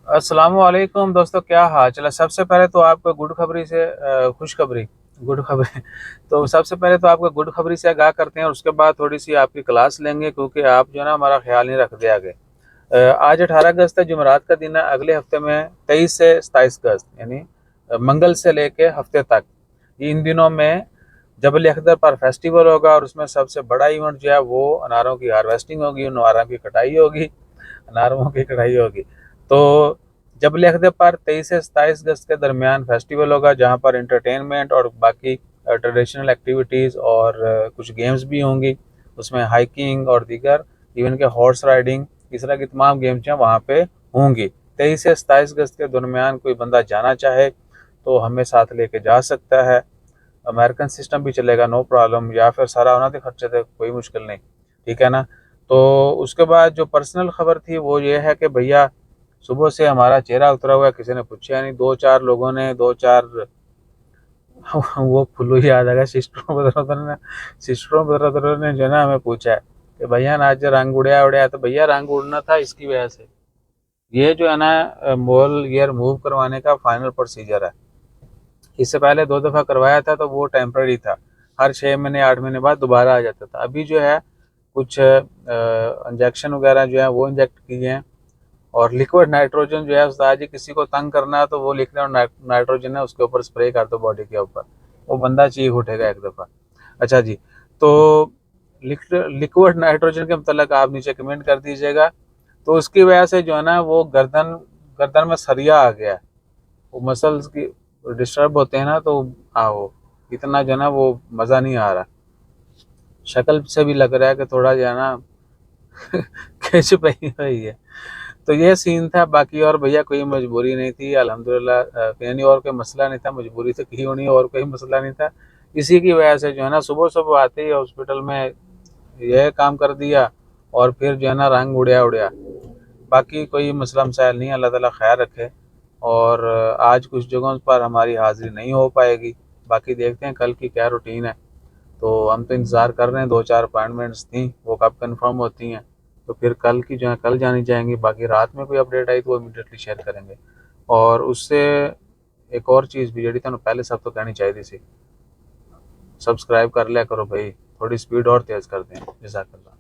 अस्सलामुअलैकुम दोस्तों, क्या हाल चला। सबसे पहले तो आपको गुड खबरी से खुशखबरी, गुड खबरी तो सबसे पहले तो आपको गुड खबरी से आगाह करते हैं और उसके बाद थोड़ी सी आपकी क्लास लेंगे, क्योंकि आप जो है ना हमारा ख्याल नहीं रखते आगे। आज 18 अगस्त है, जुमेरात का दिन है। अगले हफ्ते में 23 से 27 अगस्त यानी मंगल से लेके हफ्ते तक, इन दिनों में जबल अखदर पर फेस्टिवल होगा और उसमें सबसे बड़ा इवेंट जो है वो अनारों की हार्वेस्टिंग होगी, अनारों की कटाई होगी, अनारों की कटाई होगी। तो जबल अखदर पर 23 से 27 अगस्त के दरमियान फेस्टिवल होगा, जहाँ पर इंटरटेनमेंट और बाकी ट्रेडिशनल एक्टिविटीज़ और कुछ गेम्स भी होंगी। उसमें हाइकिंग और दीगर इवन के हॉर्स राइडिंग, इस तरह की तमाम गेम्स जो हैं वहाँ पे होंगी। 23 से 27 अगस्त के दरमियान कोई बंदा जाना चाहे तो हमें साथ लेके जा सकता है। अमेरिकन सिस्टम भी चलेगा, नो प्रॉब्लम, या फिर सारा होना थे खर्चे थे, कोई मुश्किल नहीं, ठीक है ना। तो उसके बाद जो पर्सनल खबर थी वो ये है कि भैया सुबह से हमारा चेहरा उतरा हुआ है, किसी ने पूछा नहीं। दो चार लोगों ने, दो चार वो फुल्लू याद आ गया, सिस्टरों ब्रदरों ने जो है ना हमें पूछा है कि भैया ना आज रंग उड़ाया उड़ाया। तो भैया रंग उड़ना था इसकी वजह से। ये जो है ना मोल ईयर मूव करवाने का फाइनल प्रोसीजर है। इससे पहले 2 दफ़ा करवाया था तो वो टेम्पररी था, हर 6 महीने 8 महीने बाद दोबारा आ जाता था। अभी जो है कुछ इंजेक्शन वगैरह जो है वो इंजेक्ट किए हैं। और लिक्विड नाइट्रोजन जो है उस्ताद जी, किसी को तंग करना है तो वो लिख रहे हो नाइट्रोजन है उसके ऊपर स्प्रे कर दो बॉडी के ऊपर, वो बंदा चीख उठेगा 1 दफ़ा। अच्छा जी, तो लिक्विड नाइट्रोजन के मतलब आप नीचे कमेंट कर दीजिएगा। तो उसकी वजह से जो है ना वो गर्दन गर्दन में सरिया आ गया है, वो मसल्स की डिस्टर्ब होते हैं ना, तो आओ इतना जो है ना वो मज़ा नहीं आ रहा। शक्ल से भी लग रहा है कि थोड़ा जो है ना खिंच पई हुई है। तो ये सीन था। बाकी और भैया कोई मजबूरी नहीं थी अल्हम्दुलिल्लाह, यानी और कोई मसला नहीं था, मजबूरी तो की होनी, और कोई मसला नहीं था। इसी की वजह से जो है ना सुबह सुबह आते ही हॉस्पिटल में यह काम कर दिया और फिर जो है ना रंग उड़या उड़या। बाकी कोई मसला मसाइल नहीं, अल्लाह ताला खैर रखे। और आज कुछ जगहों पर हमारी हाज़िरी नहीं हो पाएगी, बाकी देखते हैं कल की क्या रूटीन है। तो हम तो इंतज़ार कर रहे हैं, 2 4 अपॉइंटमेंट्स थी, वो कब कंफर्म होती हैं। तो फिर कल की जो है कल जानी जाएंगी। बाकी रात में कोई अपडेट आई तो वो इमीडिएटली शेयर करेंगे। और उससे एक और चीज़ भी जी तुहानू पहले सब तो कहनी चाहिए सी, सब्सक्राइब कर लिया करो भाई, थोड़ी स्पीड और तेज़ कर दें। जज़ाकल्लाह।